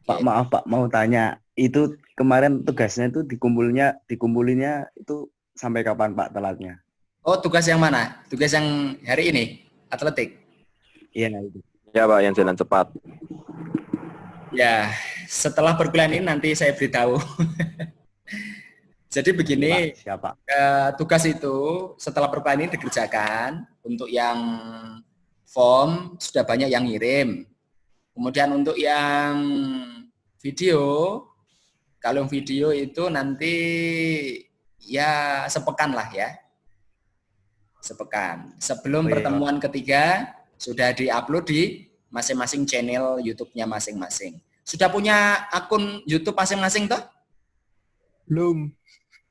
Pak, maaf Pak, mau tanya, itu kemarin tugasnya itu dikumpulinnya itu sampai kapan Pak telatnya? Oh, tugas yang mana? Tugas yang hari ini, atletik. Iya, nah itu. Ya Pak, yang jalan cepat. Ya, setelah perkuliahan ini nanti saya beritahu. Jadi begini, Pak, siapa? tugas itu setelah perkuliahan ini dikerjakan. Untuk yang form sudah banyak yang ngirim. Kemudian untuk yang video, kalau video itu nanti ya sepekan lah ya. Sepekan. Sebelum pertemuan ketiga sudah diupload di masing-masing channel YouTube-nya masing-masing. Sudah punya akun YouTube masing-masing toh? Belum.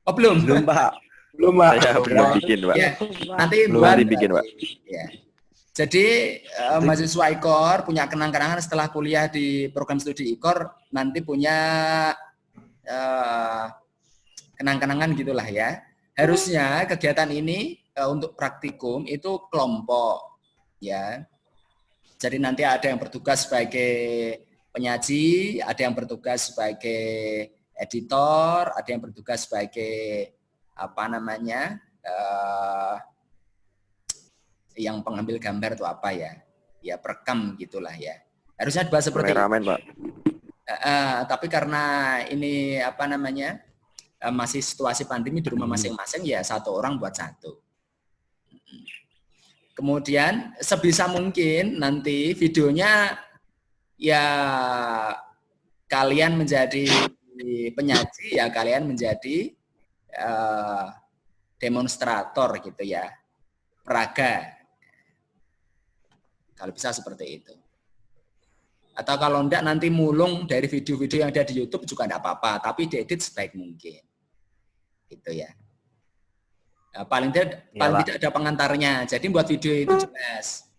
Oh belum? Belum Pak. Belum Pak. Saya belum bikin Pak. Ya, nanti Belum buat dibikin Pak. ya. Jadi mahasiswa IKOR punya kenang-kenangan setelah kuliah di program studi IKOR nanti punya kenang-kenangan gitulah ya. Harusnya kegiatan ini untuk praktikum itu kelompok ya. Jadi nanti ada yang bertugas sebagai penyaji, ada yang bertugas sebagai editor, ada yang bertugas sebagai apa namanya yang pengambil gambar itu apa ya? Ya perekam gitulah ya. Harusnya dibahas seperti Kameramen Pak. Tapi karena ini apa namanya masih situasi pandemi di rumah masing-masing ya satu orang buat satu. Kemudian sebisa mungkin nanti videonya ya kalian menjadi penyaji ya kalian menjadi demonstrator gitu ya, peraga. Kalau bisa seperti itu. Atau kalau enggak nanti mulung dari video-video yang ada di YouTube juga enggak apa-apa, tapi diedit sebaik mungkin. Gitu ya. Nah, paling tidak ada pengantarnya. Jadi buat video itu jelas.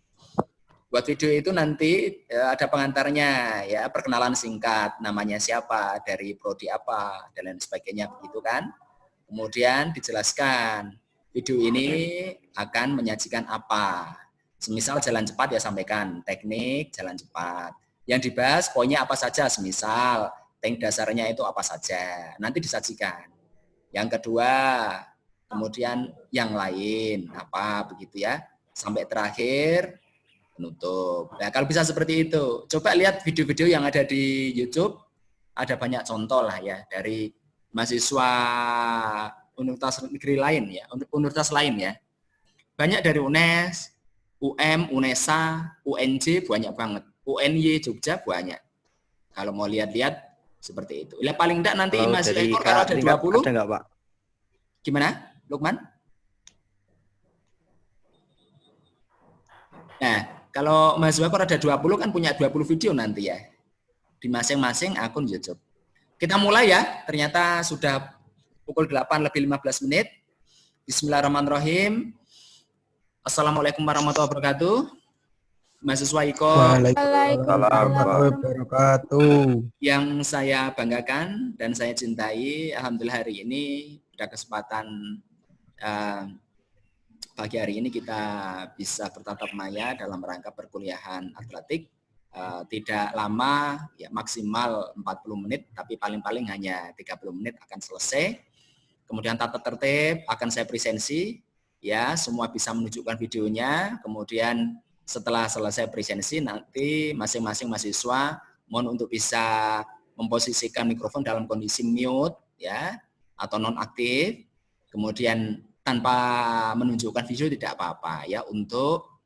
Buat video itu nanti ada pengantarnya ya, perkenalan singkat, namanya siapa, dari prodi apa dan lain sebagainya begitu kan. Kemudian dijelaskan video ini akan menyajikan apa. Semisal jalan cepat ya sampaikan teknik jalan cepat. Yang dibahas poinnya apa saja, semisal teknik dasarnya itu apa saja. Nanti disajikan. Yang kedua, kemudian yang lain apa begitu ya. Sampai terakhir penutup. Nah, kalau bisa seperti itu, coba lihat video-video yang ada di YouTube, ada banyak contoh lah ya dari mahasiswa universitas negeri lain ya, universitas lain ya. Banyak dari UNES, UM, UNESA, UNJ banyak banget. UNY Jogja banyak. Kalau mau lihat-lihat seperti itu. Ya paling enggak nanti mahasiswa IKOR kalau ada 20. Ada enggak, Pak? Gimana, Lukman? Nah, kalau mahasiswa IKOR ada 20 kan punya 20 video nanti ya. Di masing-masing akun YouTube. Kita mulai ya, ternyata sudah pukul 8 lebih 15 menit. Bismillahirrahmanirrahim. Assalamualaikum warahmatullahi wabarakatuh. Mahasiswa IKOR. Waalaikumsalam warahmatullahi wabarakatuh. Yang saya banggakan dan saya cintai, alhamdulillah hari ini pada kesempatan pagi hari ini kita bisa bertatap maya dalam rangka perkuliahan atletik. Tidak lama, ya maksimal 40 menit, tapi paling-paling hanya 30 menit akan selesai. Kemudian tata tertib akan saya presensi, ya semua bisa menunjukkan videonya. Kemudian setelah selesai presensi nanti masing-masing mahasiswa mohon untuk bisa memposisikan mikrofon dalam kondisi mute ya atau non aktif. Kemudian tanpa menunjukkan video tidak apa-apa ya untuk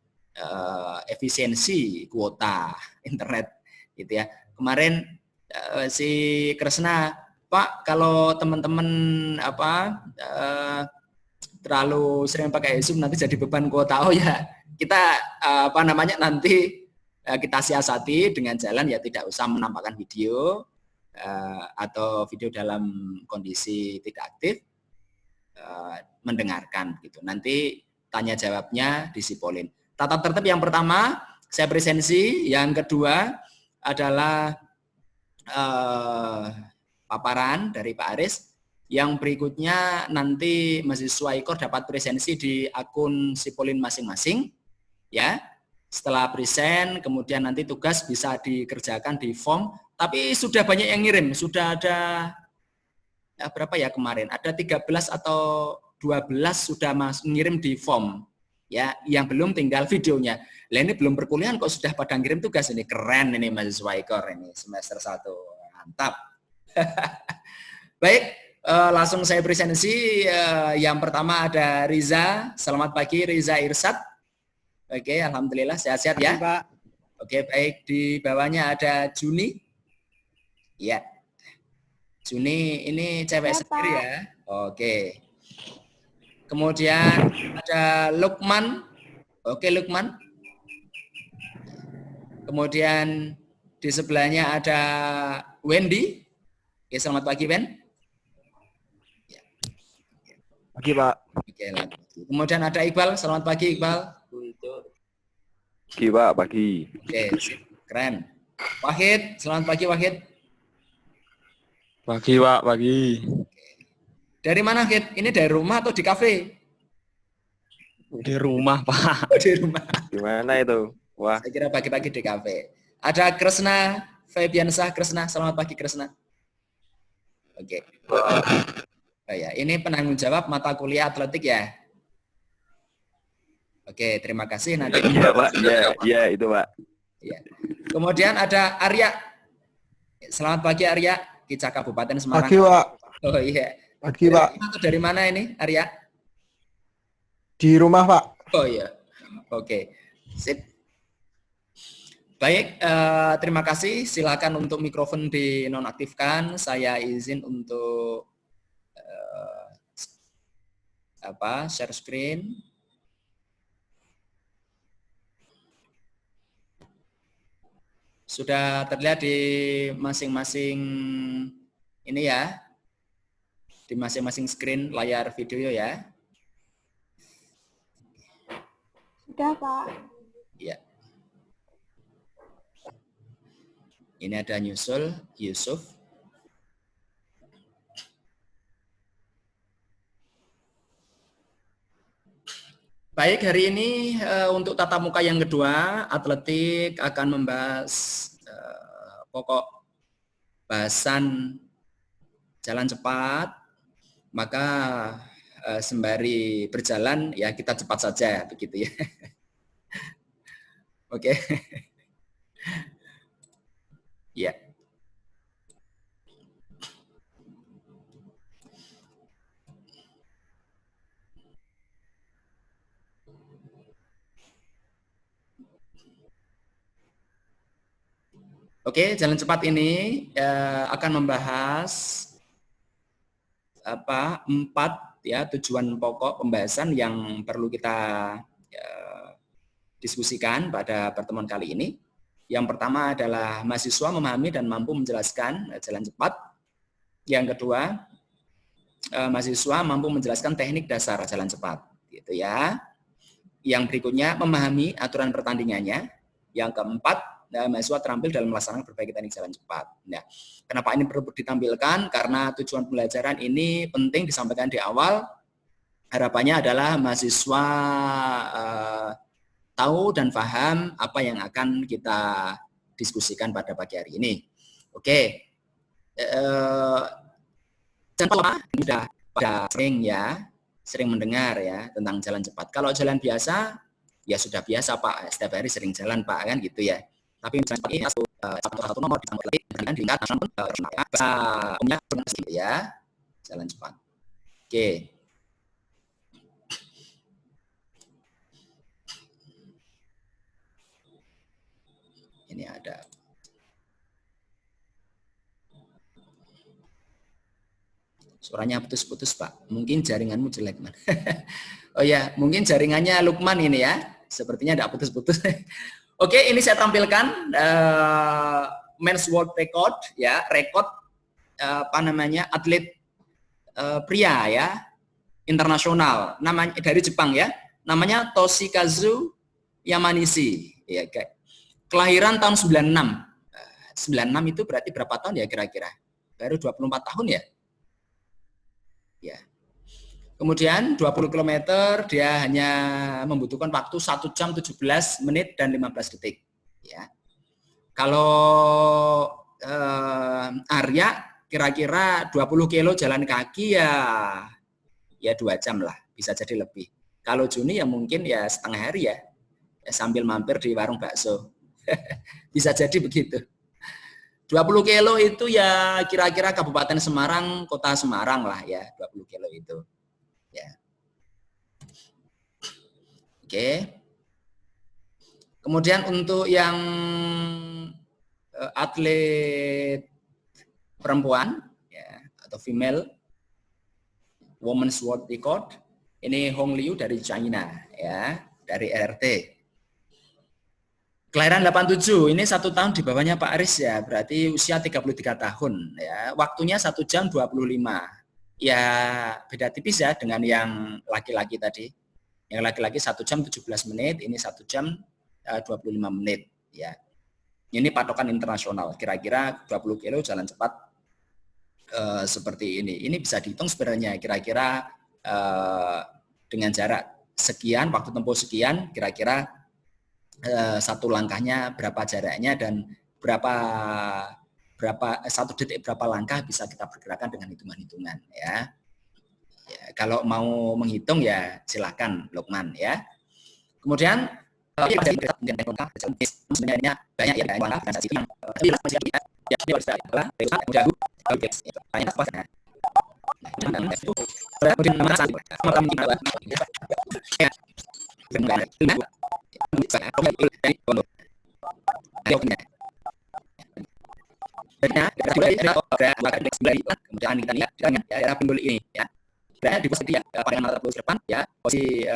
efisiensi kuota internet gitu ya. Kemarin si Kresna, Pak, kalau teman-teman terlalu sering pakai Zoom nanti jadi beban kuota. Oh ya, kita nanti kita siasati dengan jalan ya tidak usah menampakkan video atau video dalam kondisi tidak aktif, mendengarkan gitu. Nanti tanya jawabnya disipolin. Tata tertib yang pertama saya presensi, yang kedua adalah paparan dari Pak Aris. Yang berikutnya nanti mahasiswa IKOR dapat presensi di akun Sipolin masing-masing. Ya, setelah present, kemudian nanti tugas bisa dikerjakan di form Tapi sudah banyak yang ngirim, sudah ada berapa ya kemarin? Ada 13 atau 12 sudah ngirim di form. Ya, yang belum tinggal videonya. Lah ini belum perkuliahan kok sudah pada ngirim tugas, ini keren ini mahasiswa IKOR ini semester 1. Mantap. Baik, langsung saya presentasi. Yang pertama ada Riza. Selamat pagi Riza Irsad. Oke, alhamdulillah sehat-sehat ya. Pak. Oke, baik, di bawahnya ada Juni. Ya. Juni ini cewek sendiri ya. Oke. Kemudian ada Lukman. Oke, Lukman. Kemudian di sebelahnya ada Wendy. Oke, selamat pagi, Wen. Pagi, Pak. Oke, kemudian ada Iqbal. Selamat pagi, Iqbal. Pagi, Pak. Pagi. Oke, keren. Wahid, selamat pagi, Wahid. Pagi, Pak. Pagi. Dari mana, Wahid? Ini dari rumah atau di kafe? Di rumah, Pak. Oh, di rumah. Gimana itu? Wah, Saya kira pagi-pagi di kafe. Ada Kresna, Febiansah Kresna. Selamat pagi, Kresna. Oke. Oh ya, ini penanggung jawab mata kuliah atletik ya. Oke, terima kasih. Nanti. iya, Pak. Iya, itu, Pak. Ya. Kemudian ada Arya. Selamat pagi, Arya. Kicak Kabupaten Semarang. Pagi, Pak. Oh iya. Pagi, Pak. Dari mana ini, Arya? Di rumah, Pak. Oh iya. Oke. Sip. Baik, terima kasih. Silakan untuk mikrofon dinonaktifkan. Saya izin untuk share screen. Sudah terlihat di masing-masing ini ya. Di masing-masing screen layar video ya. Sudah, Pak. Ya. Ini ada nyusul Yusuf. Baik, hari ini untuk tatap muka yang kedua, atletik akan membahas pokok bahasan jalan cepat. Maka sembari berjalan ya kita cepat saja begitu ya. Oke. Ya. Oke, jalan cepat ini akan membahas 4 ya tujuan pokok pembahasan yang perlu kita diskusikan pada pertemuan kali ini. Yang pertama adalah mahasiswa memahami dan mampu menjelaskan jalan cepat. Yang kedua, mahasiswa mampu menjelaskan teknik dasar jalan cepat, gitu ya. Yang berikutnya memahami aturan pertandingannya. Yang keempat, mahasiswa terampil dalam melaksanakan berbagai teknik jalan cepat. Nah, kenapa ini perlu ditampilkan? Karena tujuan pembelajaran ini penting disampaikan di awal. Harapannya adalah mahasiswa tahu dan paham apa yang akan kita diskusikan pada pagi hari ini. Oke, jangan lupa sudah pada sering mendengar ya tentang jalan cepat. Kalau jalan biasa ya sudah biasa Pak, setiap hari sering jalan Pak kan gitu ya. Tapi misalnya ini satu nomor ditambah lagi dengan diingat punya ya jalan cepat. Oke. Ini ada. Suaranya putus-putus Pak. Mungkin jaringanmu jelek man. Oh ya, mungkin jaringannya Lukman ini ya. Sepertinya tidak putus-putus. Oke, ini saya tampilkan men's world record ya, rekod atlet pria ya, internasional. Namanya dari Jepang ya. Namanya Toshikazu Yamanishi ya, kayak. Kelahiran tahun 96. 96 itu berarti berapa tahun ya kira-kira? Baru 24 tahun ya? Ya. Kemudian 20 km dia hanya membutuhkan waktu 1 jam 17 menit dan 15 detik. Ya. Kalau Arya kira-kira 20 kilo jalan kaki ya 2 jam lah, bisa jadi lebih. Kalau Juni ya mungkin ya setengah hari ya sambil mampir di warung bakso. Bisa jadi begitu. 20 kilo itu ya kira-kira Kabupaten Semarang, Kota Semarang lah ya, 20 kilo itu. Ya. Oke. Kemudian untuk yang atlet perempuan ya, atau female women's world record, ini Hong Liu dari China ya, dari RT. Kelahiran 87, ini 1 tahun di bawahnya Pak Aris ya, berarti usia 33 tahun ya. Waktunya 1 jam 25. Ya beda tipis ya dengan yang laki-laki tadi. Yang laki-laki 1 jam 17 menit, ini 1 jam 25 menit ya. Ini patokan internasional, kira-kira 20 kilo jalan cepat seperti ini. Ini bisa dihitung sebenarnya kira-kira dengan jarak sekian, waktu tempuh sekian, kira-kira satu langkahnya berapa jaraknya dan berapa 1 detik berapa langkah bisa kita perkirakan dengan hitungan-hitungan ya. Ya, kalau mau menghitung ya silakan Lukman ya. Kemudian sebenarnya banyak ya daerah pinggul ini ya. Berada di posisi pada mata pelus depan ya, posisi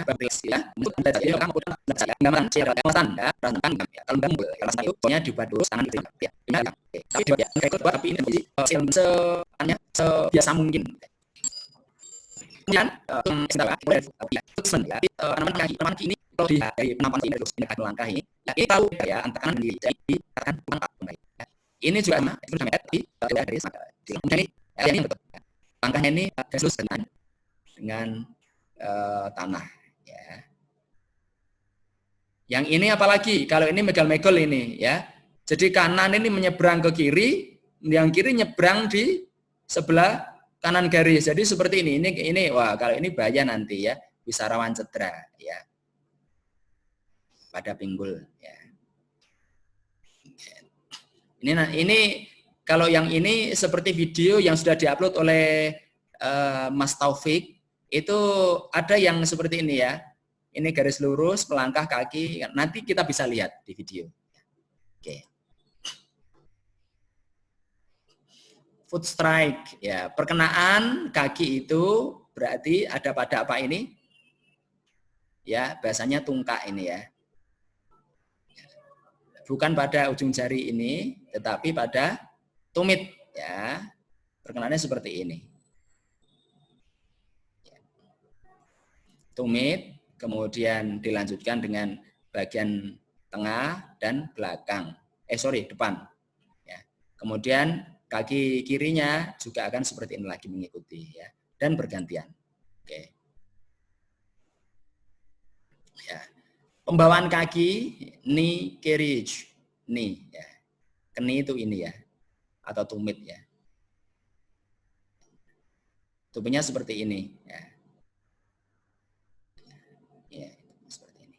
berbelis ya. Untuk tadi kamu putar gambaran kelasan ya, rangkang ya. Kalau gambar kelasan itu pokoknya dibuat dulu tangan itu ya. Benar kan? Tapi dia kayak tapi ini posisi sebiasa mungkin. Kemudian tanaman kaki ini kalau dari penampakan ini terus mendekati langkah ini, ya kita tahu ya antara kanan dan kiri, jadi akan langkah kembali. Ini juga sama, itu namanya tapi dari kemudian ini betul. Langkahnya ini terus dengan tanah. Ya. Yang ini apalagi kalau ini megal-megol ini ya. Jadi kanan ini menyeberang ke kiri, yang kiri nyebrang di sebelah kanan garis. Jadi seperti ini. Ini wah kalau ini bahaya nanti ya, bisa rawan cedera ya. Pada pinggul ya. Ini kalau yang ini seperti video yang sudah diupload oleh Mas Taufik, itu ada yang seperti ini ya. Ini garis lurus, melangkah kaki, nanti kita bisa lihat di video. Oke. Foot strike ya, perkenaan kaki itu berarti ada pada apa ini? Ya, bahasanya tungkak ini ya. Bukan pada ujung jari ini, tetapi pada tumit ya. Perkenalannya seperti ini. Tumit, kemudian dilanjutkan dengan bagian tengah dan belakang. Depan. Ya. Kemudian kaki kirinya juga akan seperti ini lagi mengikuti ya, dan bergantian. Oke. Ya. Pembawaan kaki knee carriage, knee ya. Keni itu ini ya, atau tumit ya. Tubuhnya seperti ini ya. Ya, seperti ini.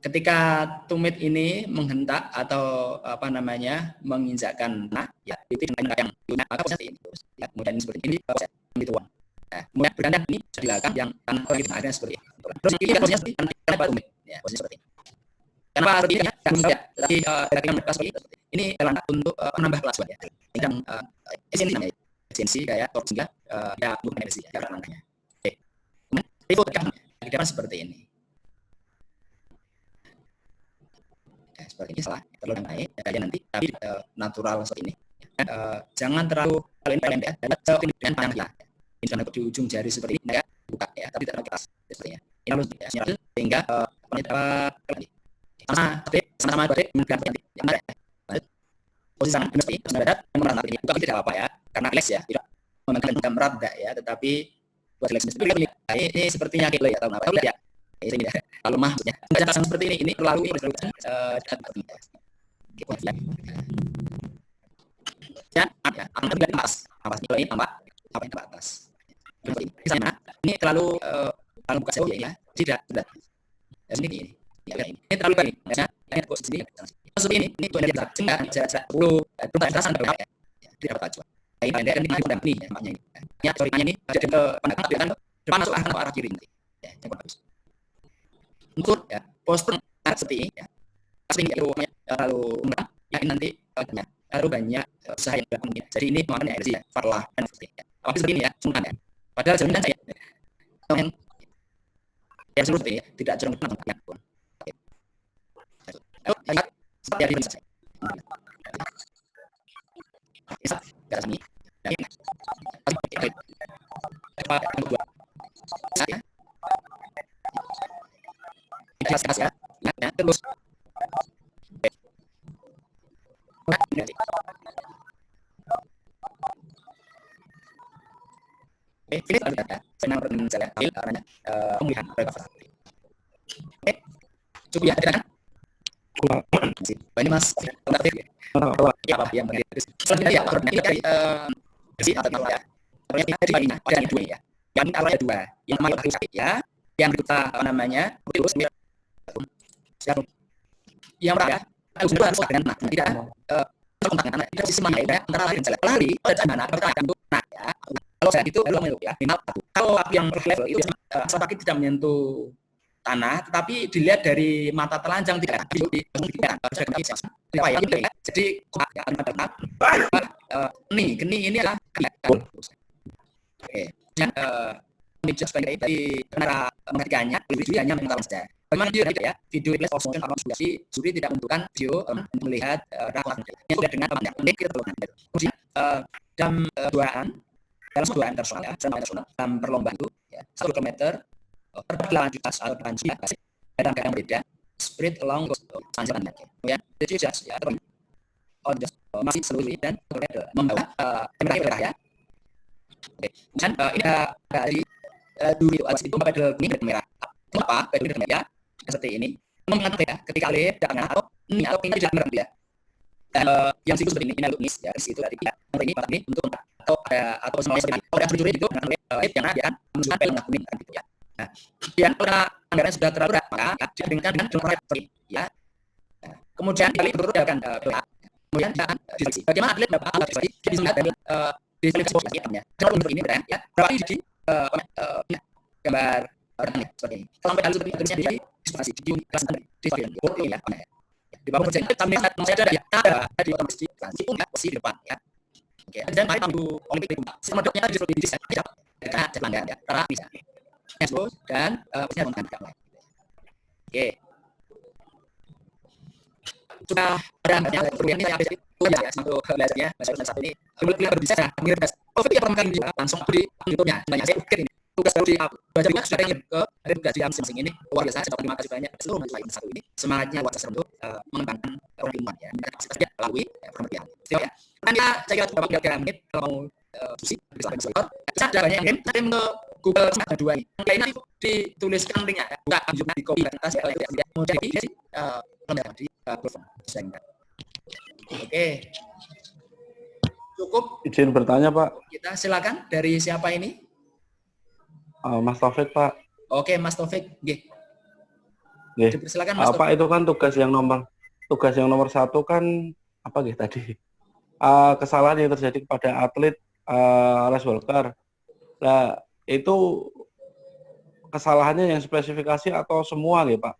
Ketika tumit ini menghentak atau apa namanya menginjakkan tanah ya, itu yang maka seperti ini. Ya, kemudian ini seperti ini dituang. Nah, kemudian bergantian ini di belakang yang tanah itu ada seperti ini. Terus ini posisinya seperti tumit ya, posisi seperti ini. Kenapa seperti ini ya? Tapi yang seperti ini langkah untuk menambah kelas ya. Ini yang esensi namanya. Esensi kayak torsi ya bukan esensi ya langkahnya. Oke. Kemudian itu kan seperti ini. Ya, seperti ini salah terlalu naik ya nanti tapi natural seperti ini. Jangan terlalu pendek ya. Dan panjang ya. Ini karena di ujung jari seperti ini ya buka ya, tapi tidak terlalu keras sepertinya. Ini harus ya, sehingga sama-sama berarti mengganti yang ada. Posisi tangan seperti berat memeran ini bukan tidak apa-apa ya, karena relax ya, tidak memegang berat enggak ya, tetapi buat relax ini sepertinya gila ya atau apa ya. Ini ya. Kalau maksudnya baca seperti ini terlalu awas ini tambah apa ini atas. Ini sama. Ini terlalu buka jauh ya. Tidak. Ini ini terlalu banyak. Ini kok sini. Maksud ini itu energi sehingga bisa 10 perasaan berapa ya. Tidak dapat acuan. Ini pendek ini ini ya maknya ini. Ya sorry-nya ini ada ke pandangan kan depan masuk ke arah kiri nanti. Ya, yang bagus. Untuk ya postur seperti ini ya. Pasti lalu ya nanti terlalu banyak usaha yang dilakukan. Jadi ini memakan energi ya, farlah dan sebagainya. Tapi seperti ini ya, sungkan ya. Padahal jaminan saya yang seperti ini tidak cenderung menang pun. Lihat seperti yang bisa saya. Bisa enggak sini. Saya jelas ya. Ya, terus ini adalah saya ambil karena pemulihan recovery. Cukup ya, ada kan? Ini Mas. Ya, Pak, yang selanjutnya ya, ini dari bersih atau apa ya? Ini ada dua ya. Yang awalnya dua, yang namanya ya, yang kita apa namanya? Terus yang pertama harus dengan tidak kontak anak itu sisi mana ya antara lari dan jalan lari pada mana pertanyaan itu nah ya kalau saya itu belum ya minimal satu kalau yang level itu asal kaki tidak menyentuh tanah tetapi dilihat dari mata telanjang tidak di jadi geni ini adalah oke dan dari cara mengertikannya video hanya mengenal saja. Bagaimana dia ya? Video replace of motion around Suri tidak membutuhkan video melihat rakyat yang sudah dengan panjang. Ini kita perlu nanti. Kemudian dalam duaan internasional ya, dalam perlombaan itu ya 1 kilometer per 8 juta atau 8 juta dalam keadaan berbeda. Spirit along sanjungan. Kemudian the just ya on just masih seluruh dan membawa kamera ya. Oke. Kemudian ini dari dulu itu pakai ini merah. Kenapa? Pakai merah. Seperti ini, mengatakan ya, ketika alih datangnya atau ini tidak merah ya. Dan yang situ seperti ini lukis ya, di situ tadi ya. Ini ini untuk atau semuanya seperti itu. Kalau yang berjuri itu dengan yang dia kan menunjukkan pelem kuning kan gitu ya. Nah, kemudian karena anggaran sudah terlalu berat maka dibandingkan dengan jumlah seperti ya. Nah, kemudian kali berturut akan kemudian dan diskusi. Bagaimana atlet dapat diskusi bisa melihat dari diskusi ya. Kalau untuk ini berarti ya berapa di gambar seperti ini. Sampai kali seperti ini di diskusi di kelas di ini ya. Di bawah persen sampai saya ada ya ada di otomatis di posisi depan ya. Oke, dan mari tunggu Olimpik itu. Sebenarnya di sini ya. Kita celangga ya. Para bisa. Dan punya konten juga. Oke. Sudah ada banyak perubahan ini habis itu ya satu belajarnya bahasa satu ini kemudian berbicara mengirim oh itu ya pertama kali juga langsung di YouTube-nya banyak saya pikir ini tugas baru di baca juga sudah ingin ke tugas di masing-masing ini luar biasa saya terima kasih banyak seluruh mahasiswa satu ini semangatnya buat saya untuk mengembangkan orang ilmuwan ya kita melalui pengertian ya kan ya saya kira beberapa kira-kira menit kalau mau diskusi bisa bisa ada banyak yang nanti ke Google ada dua ini yang lainnya dituliskan linknya bukan juga di copy atas ya mau jadi lembaga di oke cukup izin bertanya Pak. Kita silakan dari siapa ini? Mas Taufik Pak. Oke Mas Taufik, silakan Mas Taufik. Pak itu kan tugas yang nomor 1 kan apa tadi? Kesalahan yang terjadi kepada atlet race walker. Nah itu kesalahannya yang spesifikasi atau semua Pak?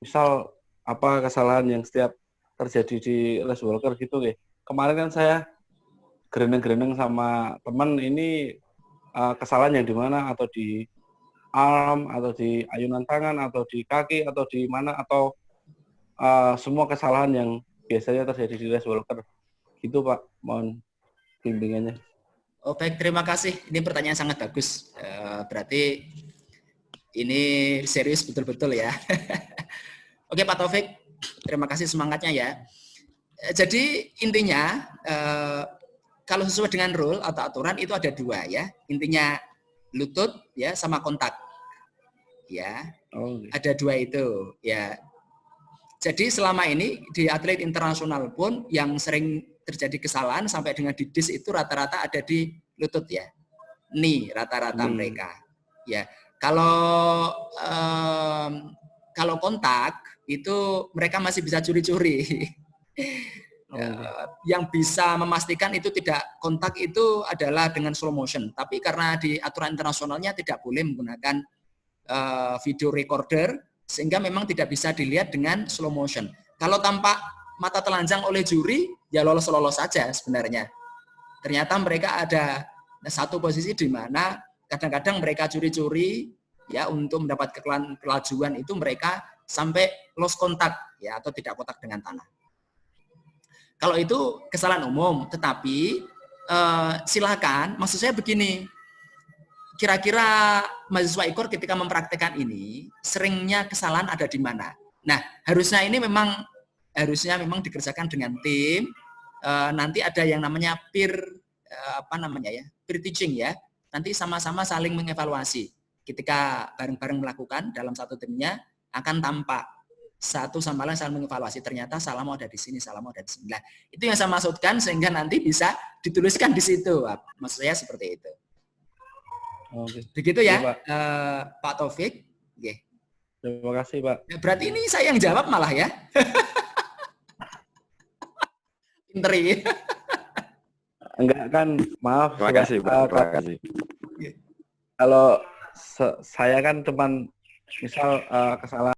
Misal apa kesalahan yang setiap terjadi di race walker gitu Kemarin kan saya gereneng-gereneng sama teman ini kesalahan yang di mana atau di arm atau di ayunan tangan atau di kaki atau di mana atau semua kesalahan yang biasanya terjadi di race walker gitu Pak, mohon bimbingannya. Oh baik, terima kasih, ini pertanyaan sangat bagus, berarti ini serius betul-betul ya. Oke Pak Taufik, terima kasih semangatnya ya. Jadi intinya kalau sesuai dengan rule atau aturan itu ada dua ya. Intinya lutut ya sama kontak. Ya. Ada dua itu ya. Jadi selama ini di atlet internasional pun yang sering terjadi kesalahan sampai dengan di dis itu rata-rata ada di lutut ya. Knee rata-rata mereka. Ya. Kalau kontak itu mereka masih bisa curi-curi. Yang bisa memastikan itu tidak kontak itu adalah dengan slow motion. Tapi karena di aturan internasionalnya tidak boleh menggunakan video recorder, sehingga memang tidak bisa dilihat dengan slow motion. Kalau tampak mata telanjang oleh juri, ya lolos-lolos saja sebenarnya. Ternyata mereka ada satu posisi di mana kadang-kadang mereka curi-curi ya untuk mendapat kelajuan itu mereka sampai lost kontak ya atau tidak kontak dengan tanah. Kalau itu kesalahan umum, tetapi silakan, maksud saya begini, kira-kira mahasiswa IKOR ketika mempraktekkan ini, seringnya kesalahan ada di mana? Nah, harusnya memang dikerjakan dengan tim. Nanti ada yang namanya peer teaching ya. Nanti sama-sama saling mengevaluasi. Ketika bareng-bareng melakukan dalam satu timnya akan tampak satu sama lain saling mengevaluasi. Ternyata salahmu ada di sini, salahmu ada di sini. Nah, itu yang saya maksudkan sehingga nanti bisa dituliskan di situ. Maksud saya seperti itu. Oke. Begitu ya, Pak Taufik. Oke. Terima kasih, Pak. Berarti ini saya yang jawab malah ya. Pinter ya. Enggak kan, maaf. Terima kasih, Pak. Terima kasih. Kalau saya kan cuman misal kesalahan